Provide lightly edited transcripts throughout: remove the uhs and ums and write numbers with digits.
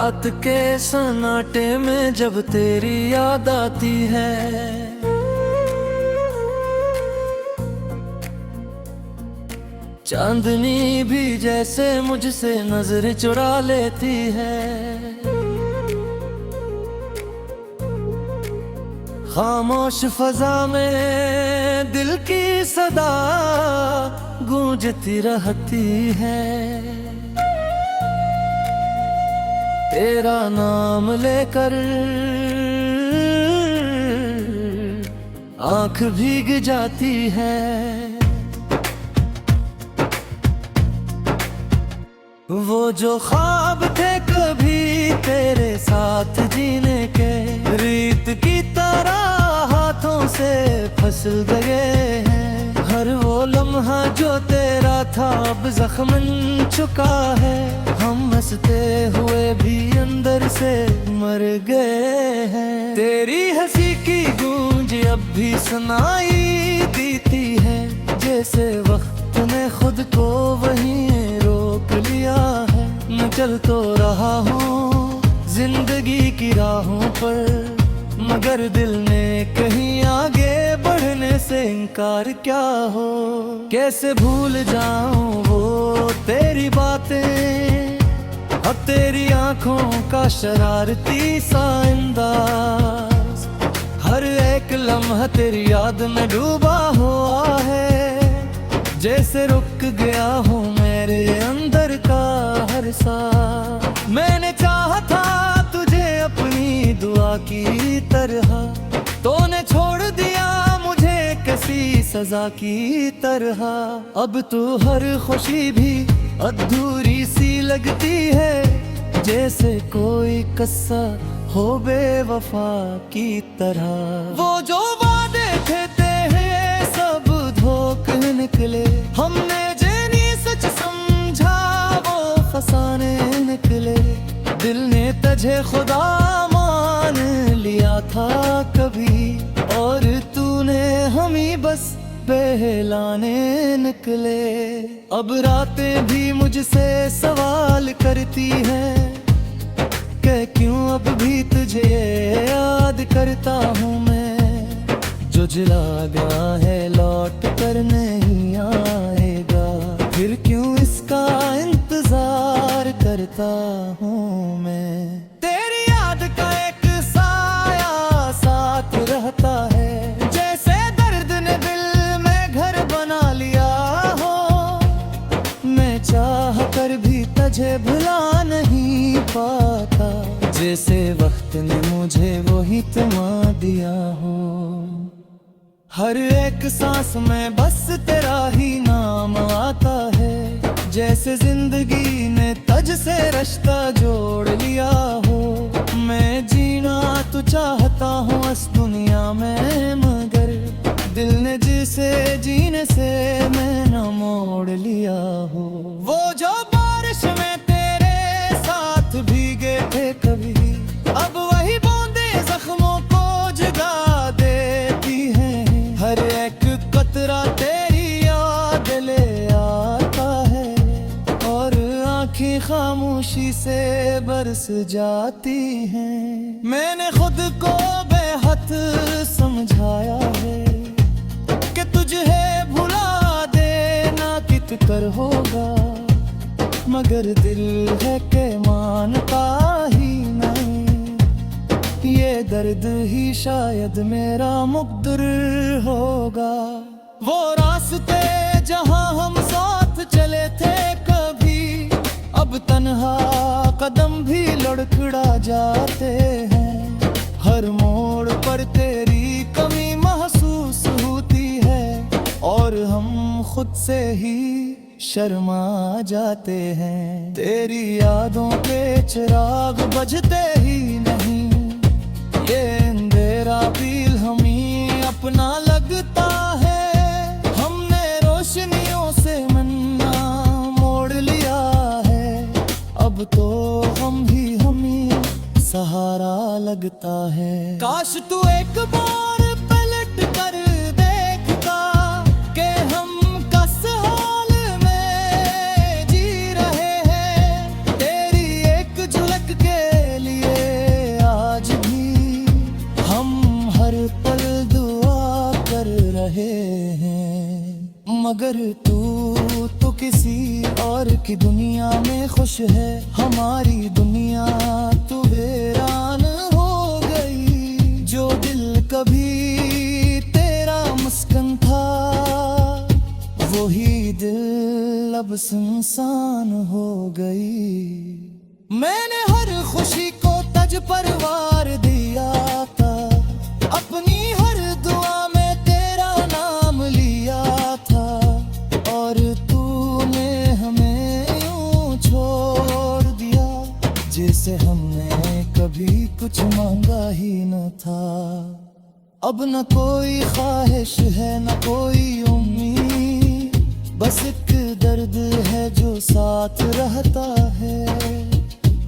रात के सन्नाटे में जब तेरी याद आती है, चांदनी भी जैसे मुझसे नजर चुरा लेती है। खामोश फजा में दिल की सदा गूंजती रहती है। तेरा नाम लेकर आंख भीग जाती है। वो जो ख्वाब थे कभी तेरे साथ जीने के, रीत की तरह हाथों से फिसल गए हैं। हर वो लम्हा जो तेरा था अब जख्म बन चुका है। हम हंसते हुए भी अंदर से मर गए हैं। तेरी हंसी की गूंज अब भी सुनाई देती है, जैसे वक्त ने खुद को वहीं रोक लिया है। मैं चल तो रहा हूँ जिंदगी की राहों पर, मगर दिल ने कहीं आगे बढ़ने से इनकार क्या हो। कैसे भूल जाऊं वो तेरी बातें, अब तेरी आंखों का शरारती सा अंदाज। हर एक लम्हा तेरी याद में डूबा हुआ है, जैसे रुक गया हूँ मेरे अंदर का हर सांस। मैंने चाहा था तुझे अपनी दुआ की तरह, तूने छोड़ दिया मुझे किसी सजा की तरह। अब तू हर खुशी भी अधूरी सी लगती है, जैसे कोई कस्सा हो बेवफा की तरह। वो जो वादे थे तेरे सब धोखे निकले, हमने जेनी सच समझा वो फसाने निकले। दिल ने तुझे खुदा मान लिया था कभी, और तूने हम ही बस बहलाने निकले। अब रातें भी मुझसे सवाल करती हैं कि क्यों अब भी तुझे याद करता हूँ मैं। जो जला गया है लौट कर नहीं आएगा, फिर क्यों इसका इंतजार करता हूँ मैं। तेरी याद का एक साया साथ रहता है, जैसे दर्द ने दिल में घर बना लिया हो। मैं चाह कर भी तुझे भुला नहीं पाता, जैसे वक्त ने मुझे वही थमा दिया हो। हर एक सांस में बस तेरा ही नाम आता है, जैसे जिंदगी ने तुझ से रिश्ता जोड़ लिया हो। मैं जीना तो चाहता हूँ इस दुनिया में, मगर दिल ने जिसे जीने से मैं न मोड़ लिया हो। वो जो बारिश में तेरे साथ भीगे थे कभी, अब वही बूंदे जख्मों को जगा देती हैं। हर एक कतरा तेरी याद ले आता है, और आँखें खामोशी से बरस जाती हैं। मैंने खुद को बेहद समझाया है कि तुझे भुला देना कित कर होगा, मगर दिल है के मानता ही नहीं। ये दर्द ही शायद मेरा मुक़द्दर होगा। वो रास्ते जहां हम साथ चले थे कभी, अब तन्हा कदम भी लड़खड़ा जाते हैं। हर मोड़ पर तेरी कमी महसूस होती है, और हम खुद से ही शर्मा जाते हैं। तेरी यादों के चिराग बुझते ही नहीं, ये अंधेरा भी हमें अपना लगता है। हमने रोशनियों से मन्ना मोड़ लिया है, अब तो हम ही हमें सहारा लगता है। काश तू एक बार पलट कर देखता कि हम किस हाल में जी रहे हैं। तेरी एक झलक के दुनिया में खुश है हमारी दुनिया, तू वीरान हो गई। जो दिल कभी तेरा मुस्कान था, वही दिल अब सुनसान हो गई। मैंने हर खुशी को तज परवार दिया था, अपनी हर दुआ में तेरा नाम लिया था, और तूने हमें यूं छोड़ दिया जैसे हमने कभी कुछ मांगा ही न था। अब न कोई ख्वाहिश है न कोई उम्मीद, बस एक दर्द है जो साथ रहता है।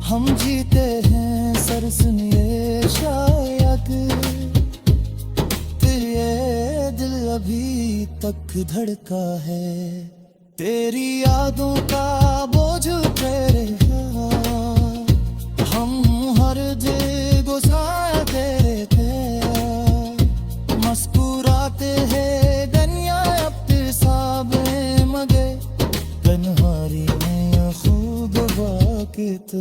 हम जीते हैं सर सुनिए शायद, तेरे दिल अभी तक धड़का है। तेरी यादों का बोझ तेरे हाथ, हम हर दिल गुजार तेरे थे। मुस्कुराते हैं दुनिया अब तेरे सामने मगे, तन्हारी में खूब वाक़ित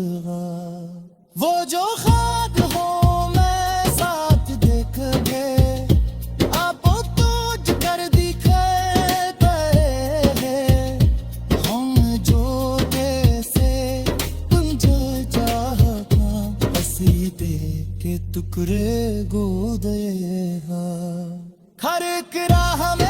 वो जो खाद हो मैं साथ देख गए, आप तुझ कर दिखते हैं। हम जो कैसे तुम जो चाहता, बस ये देख के टुकड़े गोदे हर एक राह में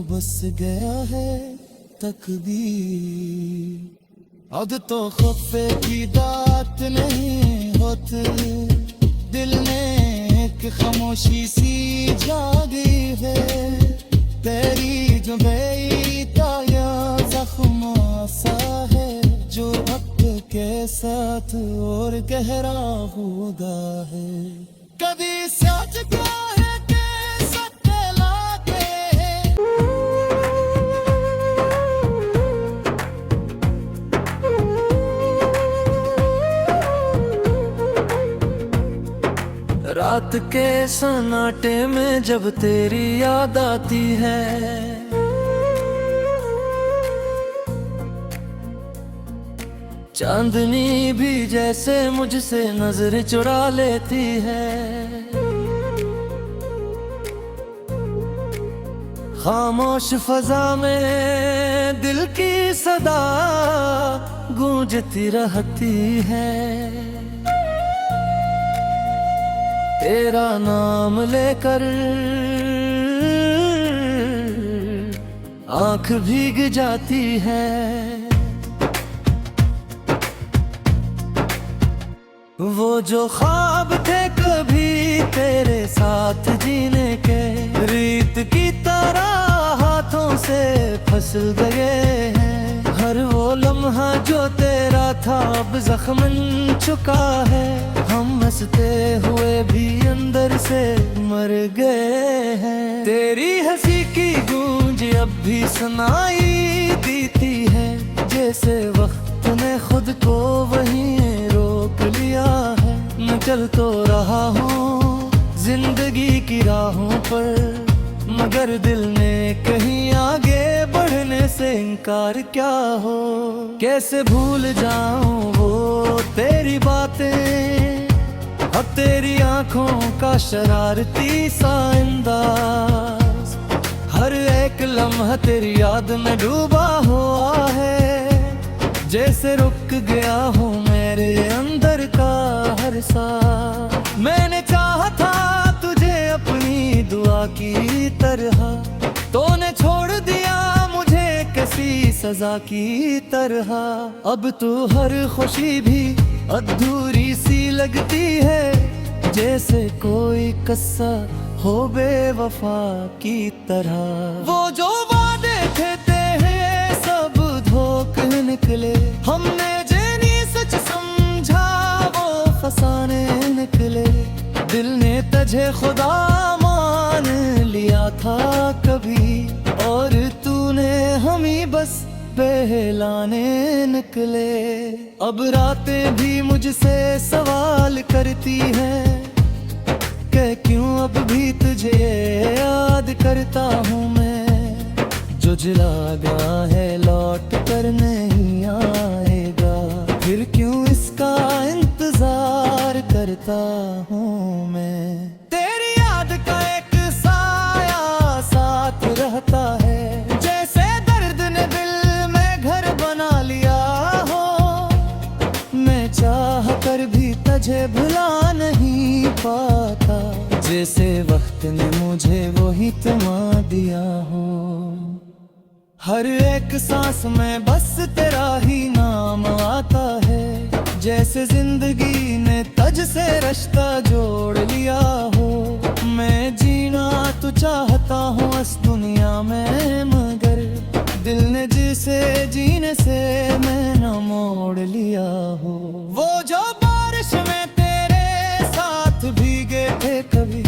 बस गया है तकदीर। अब तो खौफे की दात नहीं होती, दिल में एक खामोशी सी जागी है। तेरी जो बेइताया जख्म सा है, जो वक्त के साथ और गहरा होगा है। कभी सच क्या है रात के सन्नाटे में जब तेरी याद आती है, चांदनी भी जैसे मुझसे नजर चुरा लेती है। खामोश फजा में दिल की सदा गूंजती रहती है। तेरा नाम लेकर आंख भीग जाती है। वो जो ख्वाब थे कभी तेरे साथ जीने के, रीत की तरह हाथों से फिसल गए हैं। हर वो लम्हा जो तेरा था अब जख्म चुका है। हम हंसते हुए भी अंदर से मर गए हैं। तेरी हंसी की गूंज अब भी सुनाई देती है, जैसे वक्त ने खुद को वहीं रोक लिया है। मैं चल तो रहा हूँ जिंदगी की राहों पर, मगर दिल ने कहीं आगे बढ़ने से इनकार क्या हो। कैसे भूल जाऊं वो तेरी बातें, अब तेरी आंखों का शरारती सा अंदाज। हर एक लम्हा तेरी याद में डूबा हुआ है, जैसे रुक गया हूँ मेरे अंदर का हर सांस। मैंने चाहा था तुझे अपनी दुआ की तरह, तूने छोड़ दिया मुझे किसी सजा की तरह। अब तू हर खुशी भी अधूरी सी लगती है, जैसे कोई किस्सा हो बेवफा की तरह। वो जो वादे थे तेरे सब धोखे निकले, हमने जेनी सच समझा वो फसाने निकले। दिल ने तुझे खुदा मान लिया था कभी, और तूने हमें बस बहलाने निकले। अब रातें भी मुझसे सवाल करती हैं कि क्यों अब भी तुझे याद करता हूँ मैं। जो जला गया है लौट कर नहीं आएगा, फिर क्यों इसका इंतजार करता हूँ मैं। तेरी याद का एक साया साथ रहता है, जैसे दर्द ने दिल में घर बना लिया हो। मैं चाह कर भी तुझे भुला नहीं पाता, जैसे वक्त ने मुझे वही थमा दिया हो। हर एक सांस में बस तेरा ही नाम आता है, जैसे जिंदगी ने तुझ से रिश्ता जोड़ लिया हो। मैं जीना तो चाहता हूँ इस दुनिया में, मगर दिल ने जिसे जीने से मैं न मोड़ लिया हो। वो जो बारिश में तेरे साथ भीगे थे कभी,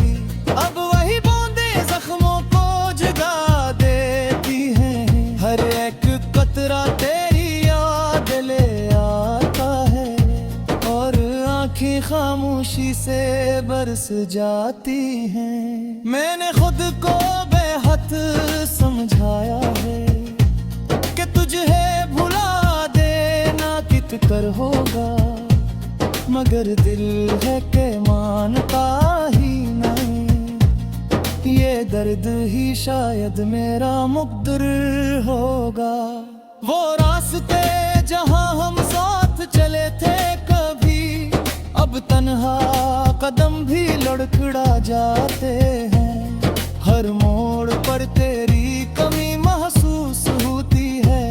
अब वही बूंदें जख्मों को जगा देती हैं। हर एक कतरा तेरी याद ले आता है, और आँखें खामोशी से बरस जाती हैं। मैंने खुद को बेहद समझाया है कि तुझे भुला देना कित कर होगा, मगर दिल है के मानता ही नहीं। ये दर्द ही शायद मेरा मुक़द्दर होगा। वो रास्ते जहाँ हम साथ चले थे कभी, अब तन्हा कदम भी लड़खड़ा जाते हैं। हर मोड़ पर तेरी कमी महसूस होती है,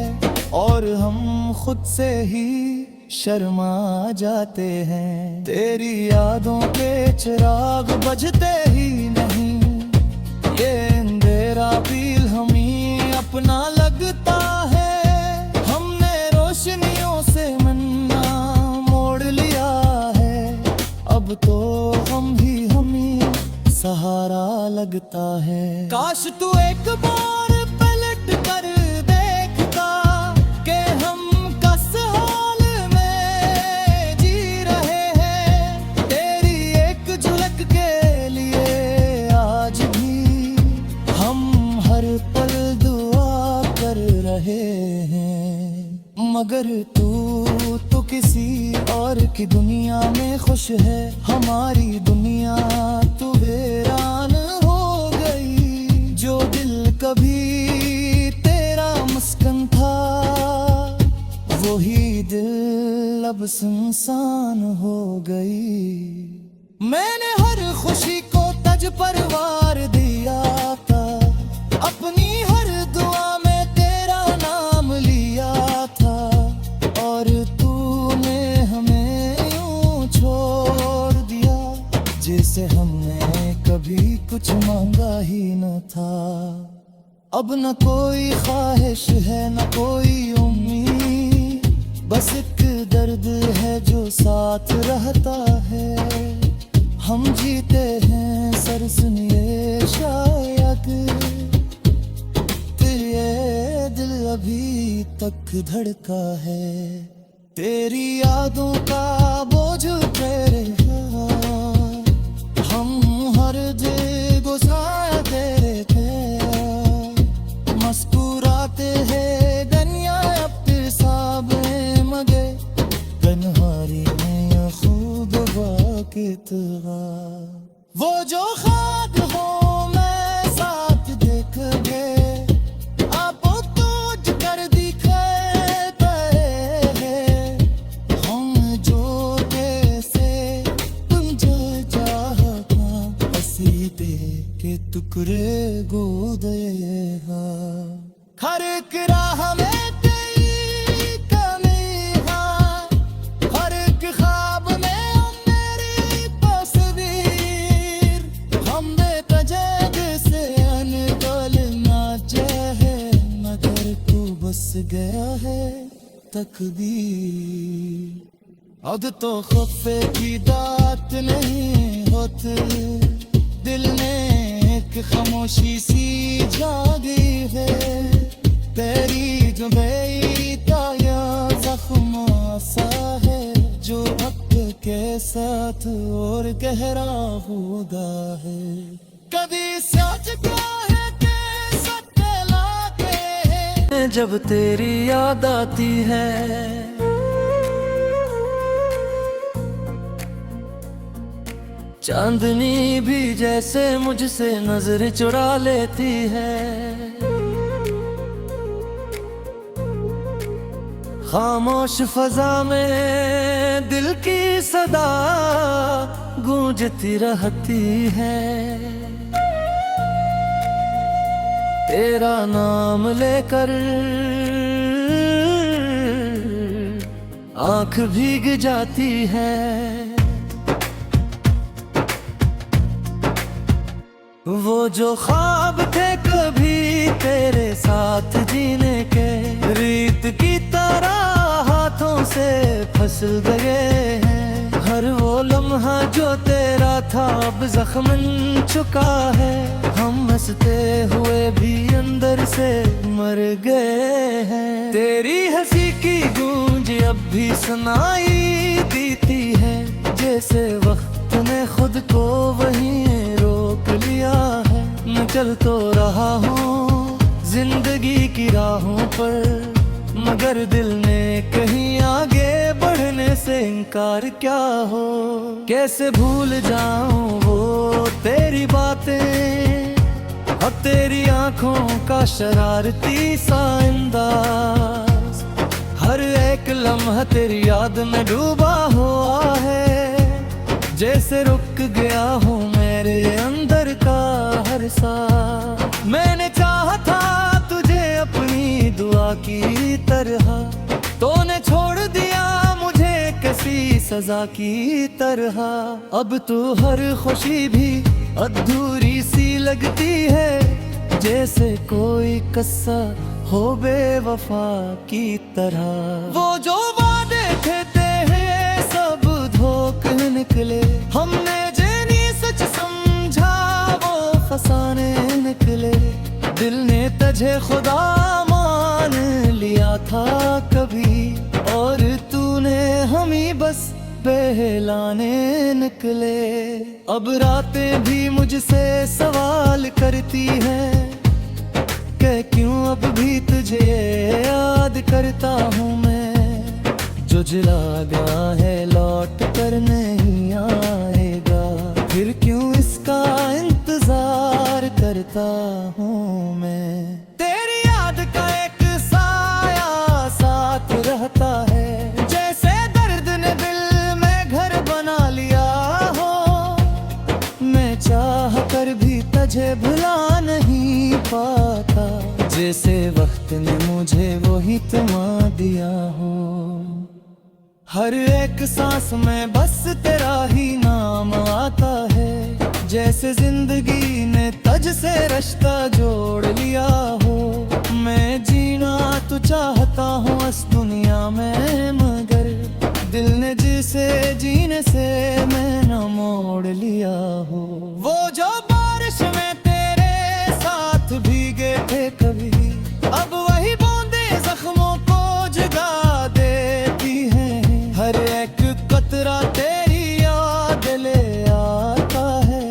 और हम खुद से ही शर्मा जाते हैं। तेरी यादों के चिराग बुझते ही नहीं, ये अंधेरा भी हमें अपना लगता है। हमने रोशनियों से मन्ना मोड़ लिया है, अब तो हम ही हमें सहारा लगता है। काश तू एक बार पलट कर देखता कि हम किस हाल में जी रहे हैं। तेरी एक झलक के लिए आज भी हम हर पल दुआ कर रहे हैं। मगर तू तो किसी और की दुनिया में खुश है, हमारी दुनिया तो वीरान हो गई। जो दिल कभी तेरा मुस्कान था, वही दिल अब सुनसान हो गई। मैंने हर खुशी को तज परवार दिया था, अपनी हर दुआ में तेरा नाम लिया था। और तूने हमें यूं छोड़ दिया, जैसे हमने कभी कुछ मांगा ही न था। अब न कोई ख्वाहिश है न कोई उम्मीद, बस एक दर्द है जो साथ रहता है। हम जीते हैं सर सुनिए शायद, तेरे दिल अभी तक धड़का है। तेरी यादों का बोझ तेरे हाथ, हम हर दिल गुस्सा तेरे थे। मुस्कुराते हैं दुनिया अब तेरे सामने, मगर तन्हाई में ये खूब वाक़ित है। वो जो खाक हो मैं साथ देख गए, आप तुझ कर दिखते हैं। हम जो कैसे तुम जो चाहता, सीधे के टुकड़े गोदे हाँ। हर एक राह में तेरी कमी हाँ, हर एक ख्वाब में मेरी तस्वीर। हमने तुझे से अनगोल नाचे है, मगर तू बस गया है तकदीर। अब तो खफे की दात नहीं होती, दिल ने एक खामोशी सी जागी है। तेरी जो बेइताया जख्म सा है जो वक्त के साथ और गहरा होता है। कभी सच क्या है कि सत्य लाते हैं जब तेरी याद आती है। चांदनी भी जैसे मुझसे नजर चुरा लेती है। खामोश फजा में दिल की सदा गूंजती रहती है। तेरा नाम लेकर आंख भीग जाती है। वो जो ख्वाब थे कभी तेरे साथ जीने के, रीत की तरह हाथों से फिसल गए हैं। हर वो लम्हा जो तेरा था अब जख्म चुका है। हम हंसते हुए भी अंदर से मर गए हैं। तेरी हंसी की गूंज अब भी सुनाई देती है, जैसे वक्त ने खुद को वहीं रोक लिया है। मैं चल तो रहा हूँ जिंदगी की राहों पर, मगर दिल ने कहीं आगे बढ़ने से इनकार क्या हो। कैसे भूल जाऊं वो तेरी बातें, अब तेरी आंखों का शरारती सा अंदाज। हर एक लम्हा तेरी याद में डूबा हुआ है, जैसे रुक गया हूँ मेरे अंदर का हर सांस। मैंने चाहा था तुझे अपनी दुआ की तरह, तूने छोड़ दिया मुझे किसी सजा की तरह। अब तू हर खुशी भी अधूरी सी लगती है, जैसे कोई कस्सा हो बेवफा की तरह। वो जो वादे थे तेरे सब धोखे निकले, हमने जेनी सच समझा वो फसाने निकले। दिल ने तुझे खुदा मान लिया था कभी, और तूने हम ही बस बहलाने निकले। अब रातें भी मुझसे सवाल करती हैं कि क्यों अब भी तुझे याद करता हूँ मैं। जो जला गया है लौट कर नहीं आएगा, फिर क्यों इसका इंतजार करता हूँ मैं। तेरी याद का एक साया साथ रहता है, जैसे दर्द ने दिल में घर बना लिया हो। मैं चाह कर भी तुझे भुला नहीं पाता, जैसे वक्त ने मुझे वही थमा दिया हो। हर एक सांस में बस तेरा ही नाम आता है, जैसे जिंदगी ने तुझ से रिश्ता जोड़ लिया हो। मैं जीना तो चाहता हूँ इस दुनिया में, मगर दिल ने जिसे जीने से मैं न मोड़ लिया हो। वो जो बारिश में तेरे साथ भीगे थे कभी, अब वही बूंदे जख्मों को जगा देती हैं। हर एक कतरा तेरी याद ले आता है,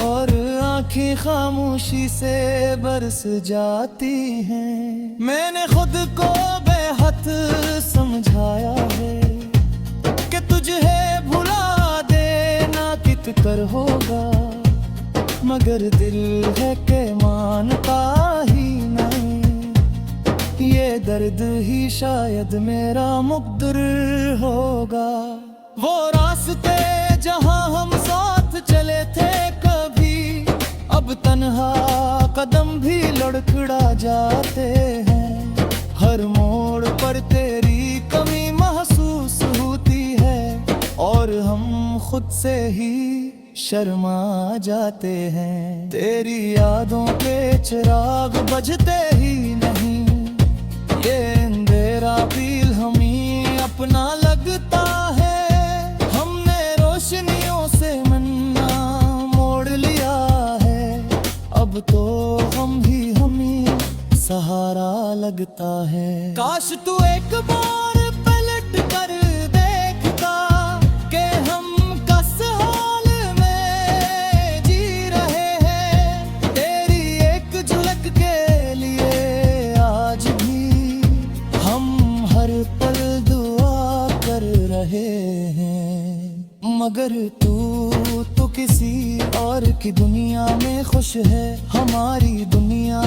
और आंखें खामोशी से बरस जाती हैं। मैंने खुद को बेहद समझाया है कि तुझे भुला देना कित कर होगा, मगर दिल है के मानता ही नहीं। ये दर्द ही शायद मेरा मुक़द्दर होगा। वो रास्ते जहां हम साथ चले थे कभी, अब तन्हा कदम भी लड़खड़ा जाते हैं। हर मोड़ पर तेरी कमी महसूस होती है, और हम खुद से ही शर्मा जाते हैं। तेरी यादों के चिराग बजते ही नहीं, ये अंधेरा पील हमें अपना लगता है। हमने रोशनियों से मन्ना मोड़ लिया है, अब तो हम ही हमें सहारा लगता है। काश तू एक बार पलट कर देखता कि हम किस हाल में जी रहे हैं। तेरी एक झलक के लिए आज भी हम हर पल दुआ कर रहे हैं। मगर तू तो किसी और की दुनिया में खुश है, हमारी दुनिया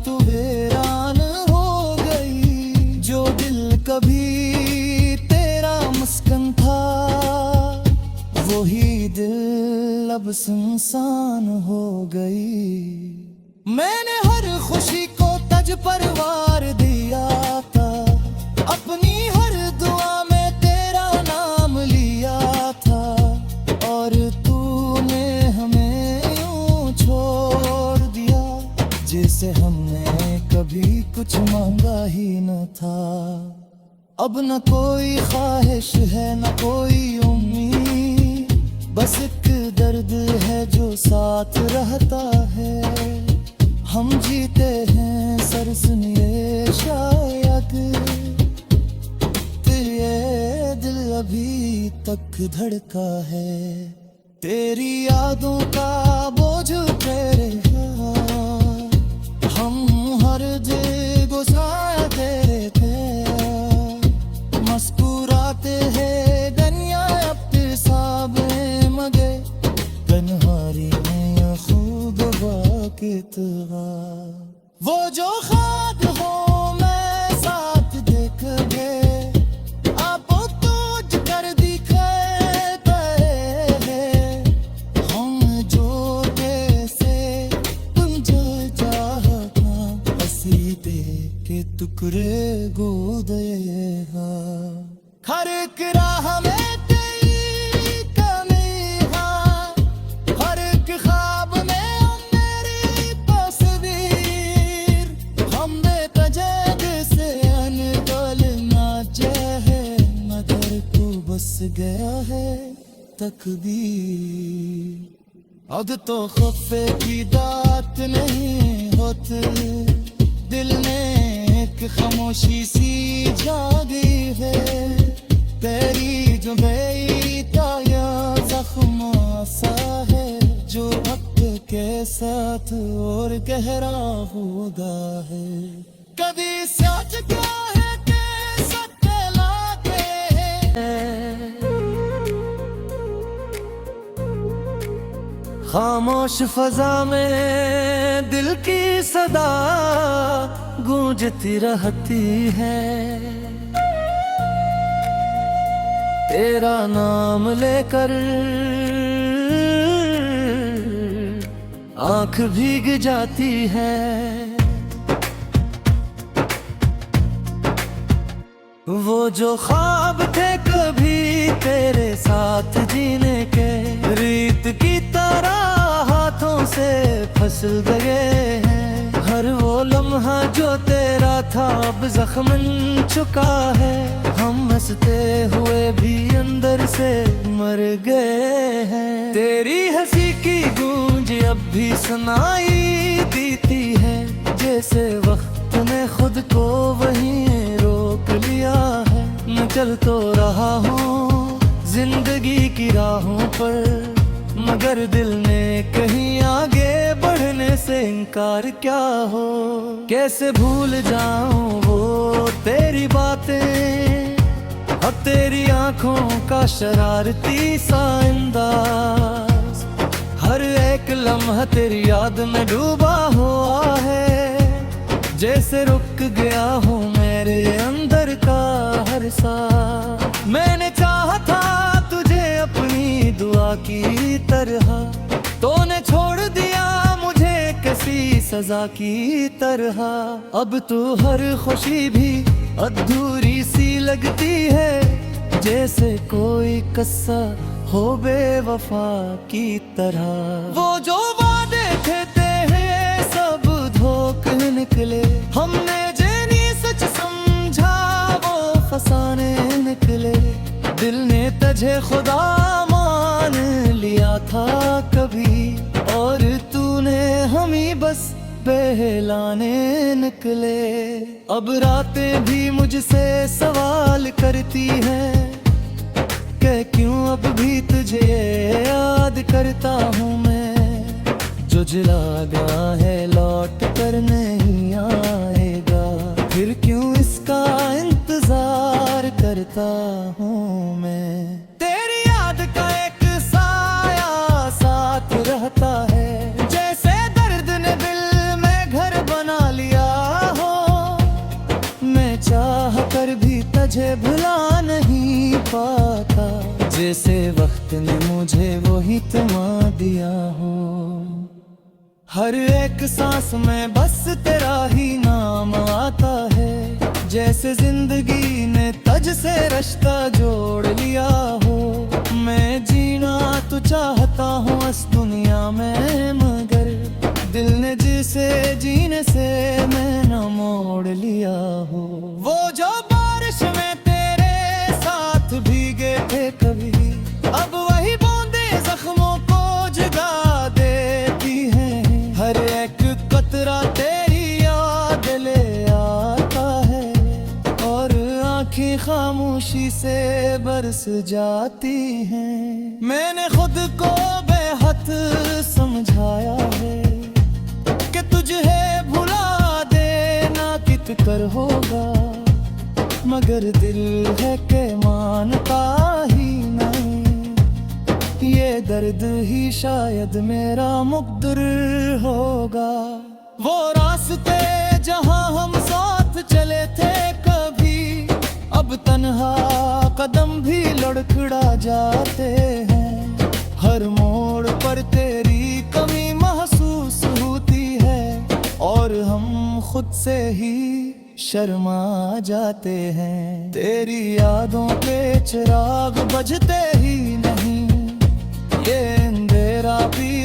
तू वीरान हो गई। जो दिल कभी तेरा मुस्कान था, वही दिल अब सुनसान हो गई। मैंने हर खुशी को तज परवार दिया था, अपनी हर दुआ में तेरा नाम लिया था। और तूने हमें यूं छोड़ दिया जैसे हमने कभी कुछ मांगा ही न था। अब न कोई ख्वाहिश है न कोई उम्मीद, बस एक दर्द है जो साथ रहता है। हम जीते हैं सर सुनिए शायद, तेरे दिल अभी तक धड़का है। तेरी यादों का बोझ तेरे हाथ, हम हर जगह गुजार तेरे पे। मुस्कुराते हैं दुनिया अब तेरे सामने, मगर तन्हाई में खूब वाक़ित वो जो खाद हो मैं साथ देख गए, अब तुझ कर दिखाते हैं। हम जो जैसे तुम जो चाहता, हसीदे के टुकड़े गोदे हाँ। हर एक राह में तेरी कमी हाँ, हर एक ख्वाब में मेरी तस्वीर। हमने तुझे से अनगोल नाचे है, मगर तू बस गया है तकदीर। अब तो खफे की दात नहीं होती, दिल में एक खामोशी सी जागी है। तेरी जो बेइताया जख्म सा है, जो वक्त के साथ और गहरा होगा है। कभी सोच क्या है कि सत्य लागे खामोश फजा में दिल की सदा गूंजती रहती है। तेरा नाम लेकर आंख भीग जाती है। वो जो ख्वाब थे कभी तेरे साथ जीने के, रीत की तरह हाथों से फिसल गए हैं। हर वो लम्हा जो तेरा था अब जख्म चुका है। हम हंसते हुए भी अंदर से मर गए हैं। तेरी हंसी की गूंज अब भी सुनाई देती है, जैसे वक्त ने खुद को वहीं रोक लिया है। मैं चल तो रहा हूँ जिंदगी की राहों पर, मगर दिल ने कहीं आगे बढ़ने से इनकार क्या हो। कैसे भूल जाऊं वो तेरी बातें, अब तेरी आंखों का शरारती सा अंदाज। हर एक लम्हा तेरी याद में डूबा हुआ है, जैसे रुक गया हूँ मेरे अंदर का हर सांस। मैंने चाहा था तुझे अपनी दुआ की तरह, तूने छोड़ दिया मुझे किसी सजा की तरह। अब तो हर खुशी भी अधूरी सी लगती है, जैसे कोई कस्सा हो बेवफा की तरह। वो जो वादे थे तेरे सब धोखे निकले, हमने जेनी सच समझा वो फसाने निकले। दिल ने तुझे खुदा मान लिया था कभी, और तूने हमें बस बहलाने निकले। अब रातें भी मुझसे सवाल करती हैं कि क्यों अब भी तुझे याद करता हूँ मैं। जो जला गया है लौट कर नहीं आएगा, फिर क्यों इसका इंतजार करता हूँ मैं। तेरी याद का एक साया साथ रहता है, जैसे दर्द ने दिल में घर बना लिया हो। मैं चाह कर भी तुझे भुला नहीं पाता, जैसे वक्त ने मुझे वही थमा दिया हो। हर एक सांस में बस तेरा ही नाम आता है, जैसे जिंदगी ने तुझ से रिश्ता जोड़ लिया हो। मैं जीना तो चाहता हूँ इस दुनिया में, मगर दिल ने जिसे जीने से मैं न मोड़ लिया हो। वो जो बारिश में तेरे साथ भीगे थे कभी, अब वही बूंदे जख्मों को जगा देती हैं। हर एक कतरा तेरी याद ले आता है, और आँखें खामोशी से बरस जाती हैं। मैंने खुद को बेहद समझाया है कि तुझे भुला देना कित कर होगा, मगर दिल है के मानता ही नहीं। ये दर्द ही शायद मेरा मुक़द्दर होगा। वो रास्ते जहाँ हम साथ चले थे कभी, अब तन्हा कदम भी लड़खड़ा जाते हैं। हर मोड़ पर तेरी कमी महसूस होती है, और हम खुद से ही शर्मा जाते हैं। तेरी यादों के चिराग बुझते ही नहीं, ये अंधेरा भी